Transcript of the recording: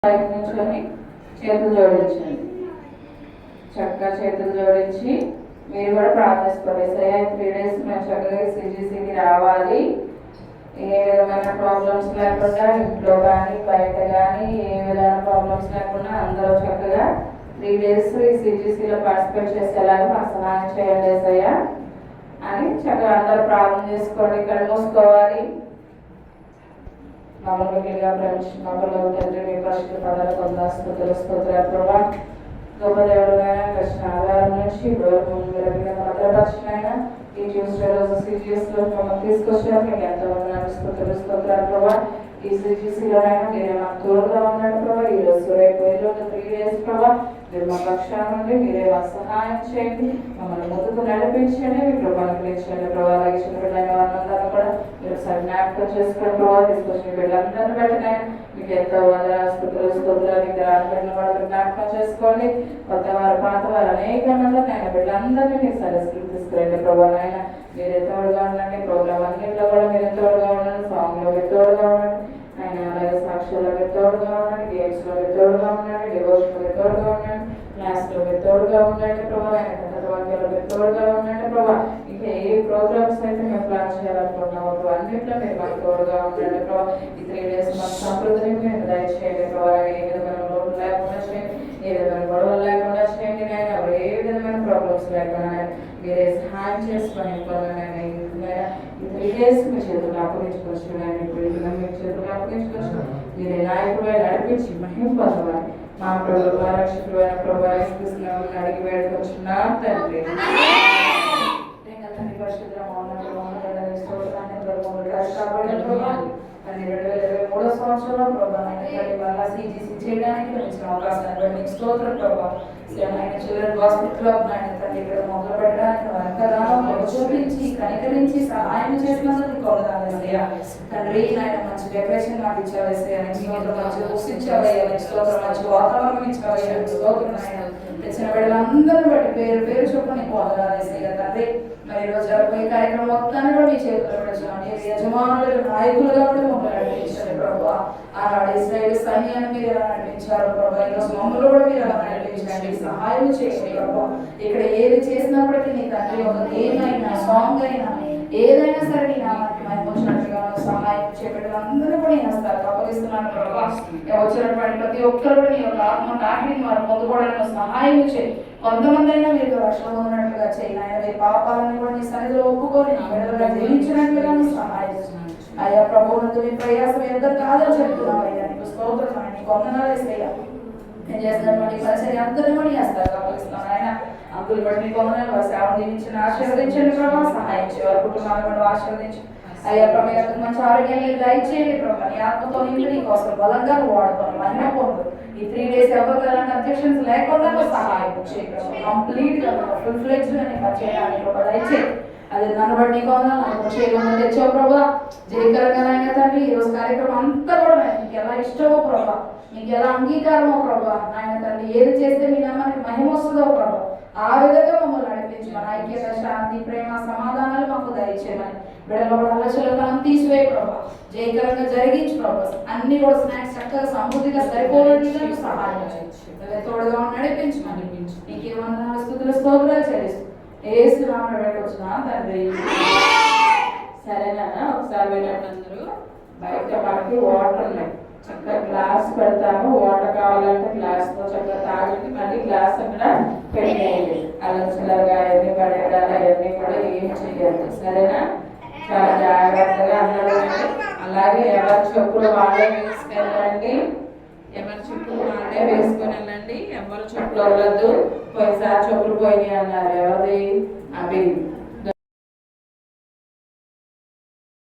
ప్రయత్నించుకొని చేతులు జోడించండి. చక్కగా చేతులు జోడించి మీరు కూడా ప్రార్థిస్తారు. 3 days మేము చక్కగా CGCకి రావాలి, ఏ విధమైన ప్రాబ్లమ్స్ లేకుండా, ఇంట్లో కానీ బయట కానీ ఏ విధమైన ప్రాబ్లమ్స్ లేకుండా అందరూ చక్కగా 3 days ఈ CGCలో పార్టిసిపేట్ చేసేలాగా మాకు సహాయం చేయండి ఏసయ్య అని చక్కగా అందరూ ప్రార్థన చేసుకోండి. ఇక్కడ మూసుకోవాలి. మమ్మల్నిగా ప్రేమించిన మమ్మల్ని తండ్రి మీ పరిశుద్ధ పదాలు పొందాస్తులు స్తోత్రాలు ప్రభా. గొప్ప దేవుడుగా కృష్ణ ఆధారం నుంచి భద్రపరిచినైనా ఈ ట్యూస్డే రోజు CGSలో మమ్మల్ని తీసుకొచ్చారు. మీకు ఎంతో స్తోత్రాలు ప్రభా. ఈ CGCలోనైనా మీరే మాకు తోడుగా ఉన్నాడు ప్రభా. ఈరోజు రేపు 3 days ప్రభా మీరు మా పక్షాన నుండి మీరే మాకు సహాయం చేయండి, మమ్మల్ని ముందుకు నడిపించండి, మీ కృపను పెంచండి ప్రభావ. అలాగే చిన్న బిడ్డలైన వారందరూ కూడా మీరు ఒకసారి జ్ఞాపకం చేసుకుని ప్రభావ తీసుకొచ్చిన బిడ్డలందరినీ పెట్టినా మీకు ఎంతో స్తోత్రాలు రాని కూడా మీరు జ్ఞాపకం చేసుకోండి. కొత్త వారు పాత వారు అనేక మంది ఆయన బిడ్డలందరినీ మీరు సరస్సులు తీసుకురండి ప్రభావ. ఆయన మీరే తోడుగా ఉండండి. ప్రోగ్రామ్ అన్నింటిలో కూడా మీరే తోడుగా ఉండండి. సాంగ్లో మీరు తోడుగా ఉండండి. ఆయన అలాగే సాక్షుల్లో మీరు తోడుగా ఉండండి. గేమ్స్లో మీరు తోడుగా ఉండండి. డివోషన్లో మీరు తోడుగా ఉండండి. క్లాస్లో మీరు తోడుగా ఉండండి ప్రభావ. ఆయన వాక్యాల్లో మీరు తోడుగా ఉండండి ప్రభావ. ఇంకా ఏ ప్రోగ్రామ్స్ అయితే మేము ప్లాన్ చేయాలనుకుంటున్నాము అన్నింటిలో మీరు మాకు తోడుగా ఉండండి ప్రభావ. ఈ 3 days మాకు సమృద్ధిని మీరు దయచేయండి ప్రభావ. ఏ విధమైన లోటు లేకుండా చేయండి, ఏ విధమైన గొడవలు లేకుండా చేయండి. నేను ఏ విధమైన ప్రాబ్లమ్స్ లేకుండా మీరే సహాయం చేసుకొని ఈ 3 days మీ చేతులు అప్పగించుకోవచ్చు. మీ చేతులు అప్పగించుకోవచ్చు. మీరే నాయకుడు నడిపించి మహిమ పొందమని మా ప్రభు రక్షకుడైన ప్రభు యేసుక్రీస్తుని అడిగి వేడుకొచ్చున్నాం తండ్రి. అని 2023 సంవత్సరంలో ప్రభావ మళ్ళా CGC చేయడానికి ఇచ్చిన అవకాశాన్ని మీకు స్తోత్రం ప్రభావ. ఆయన చిల్డ్రన్ హాస్పిటల్లో ఆయన తండ్రి ఇక్కడ మొదలు పెట్టడానికి వర్కరాలను చూపించి కనికరించి సహాయం చేసినందుకు కొనసాగేసయ్యా తండ్రి. ఆయన మంచి డెకరేషన్ నాకు ఇచ్చావేసయ్యా, మంచి బుక్స్ ఇచ్చావయ్యా, స్తోత్రం మంచి వాతావరణం ఇచ్చావయ్యా, స్తోత్రం. ఆయన తెచ్చిన బిడ్డలందరూ బట్టి పేరు పేరు చొప్పున నీకు కొనసాగేసయ్యా తండ్రి. మరి ఈరోజు జరగబోయే కార్యక్రమం మొత్తాన్ని కూడా మీ చేతుల్లో పెడుతున్నాను. యజమానులు నాయకులుగా కూడా మమ్మల్ని నడిపించారు ప్రభావ. ఆనాడు ఇశ్రాయేలు సైన్యాన్ని మీరు ఎలా నడిపించారు ప్రభావ, ఈరోజు మమ్మల్ని కూడా మీరు ఎలా నడిపించండి, సహాయం చేయండి ప్రభావ. ఇక్కడ ఏది చేసినప్పటికీ నీ తండ్రి ఒక ఏమైనా సాంగ్ అయినా ఏదైనా సరే నీ నామానికి మనం వచ్చినట్టుగా సహాయం చేపట్టాలందరూ కూడా నేను వస్తారు అప్పగిస్తున్నాను ప్రభావ. వచ్చినటువంటి ప్రతి ఒక్కరు నీ యొక్క ఆత్మ నాటిని వారు పొందుకోవడానికి సహాయం చేయి. కొంతమంది అయినా మీరు రక్షణ ఉన్నట్లుగా చేయాలి. ఆయన పాపాలను కూడా నీ సన్నిధిలో ఒప్పుకొని విడుదల జయించినట్లుగా సహాయం చేస్తున్నాను. అయ్యా ప్రభువునందు నీ ప్రయాసం ఎంత కాదని చెప్తున్నావు అయ్యా. నీకు స్తోత్రం ఆయన, నీకు వందనాలు వేసేయ్యా. నేను చేస్తున్నటువంటి పరిచయం అందరూ కూడా చేస్తారు అప్పగిస్తున్నాను ఆయన. అందులో బట్టి నీకు వందనాలు. వారి సేవను దీవించిన ఆశీర్వదించండి ప్రభావ. సహాయం చేయ వారి కుటుంబాలను కూడా ఆశీర్వదించు అయ్యా. ప్రభు మంచి ఆరోగ్యాన్ని దయచేయండి ప్రభావ. నీ ఆత్మతో నిండి నీకోసం బలంగా వాడుకోను మహిమ పొందు. ఈ 3 days ఎవరు ఎలాంటి అబ్జెక్షన్స్ లేకుండా సహాయం చేయండి. కంప్లీట్ గా ఫుల్ ఫ్లెడ్జ్ గా నీకు చేయడానికి ఒక దయచేయండి. అది నన్ను బట్టి నీకు చేయకుండా తెచ్చావు ప్రభా. జయకరంగా తండ్రి ఈరోజు కార్యక్రమం అంతా కూడా నీకు ఎలా ఇష్టమో ప్రభా, నీకు ఎలా అంగీకారమో ప్రభా. నాయన తండ్రి ఏది చేస్తే మీ నామానికి మహిమ వస్తుందో ప్రభా, ఆ విధంగా మమ్మల్ని నడిపించమని ఐక్యత శాంతి ప్రేమ సమాధానాలు మాకు దయచేయమని బిడ్డలో కూడా అల్లచలకలను తీసివేయ ప్రభా. జయకరంగా జరిగించు ప్రభా. అన్ని కూడా స్నాక్స్ చక్కగా సమృద్ధిగా సరిపోయేట్టుగా సహాయం చేయండి. తోడుగా నడిపించమని నీకేమన్నా స్తుతులు స్తోత్రాలు చెల్లిస్తూ ఏసు నామమున వేడుకొచ్చున్నా తండ్రి. సరేనా? ఒకసారి వెళ్ళండి. బయట మనకి వాటర్ ఉన్నాయి, చక్కగా గ్లాస్ పెడతాము. వాటర్ కావాలంటే గ్లాస్తో చక్కగా తాగండి. మళ్ళీ గ్లాస్ అక్కడ పెట్టేయండి. అలా చిల్లరగా అవన్నీ పడేయాలి, అవన్నీ కూడా ఏం చేయాలి. సరేనా? చాలా జాగ్రత్తగా అందరూ. అలాగే ఎవరి చెప్పులు వాళ్ళే వేసుకెళ్ళండి, ఎవరి చెప్పులు వాళ్ళే వేసుకొని వెళ్ళండి. ఎవరు చెప్పులు వదలద్దు. పోయినసారి చెప్పులు పోయినాయి అన్నారు, ఎవరిది? అవి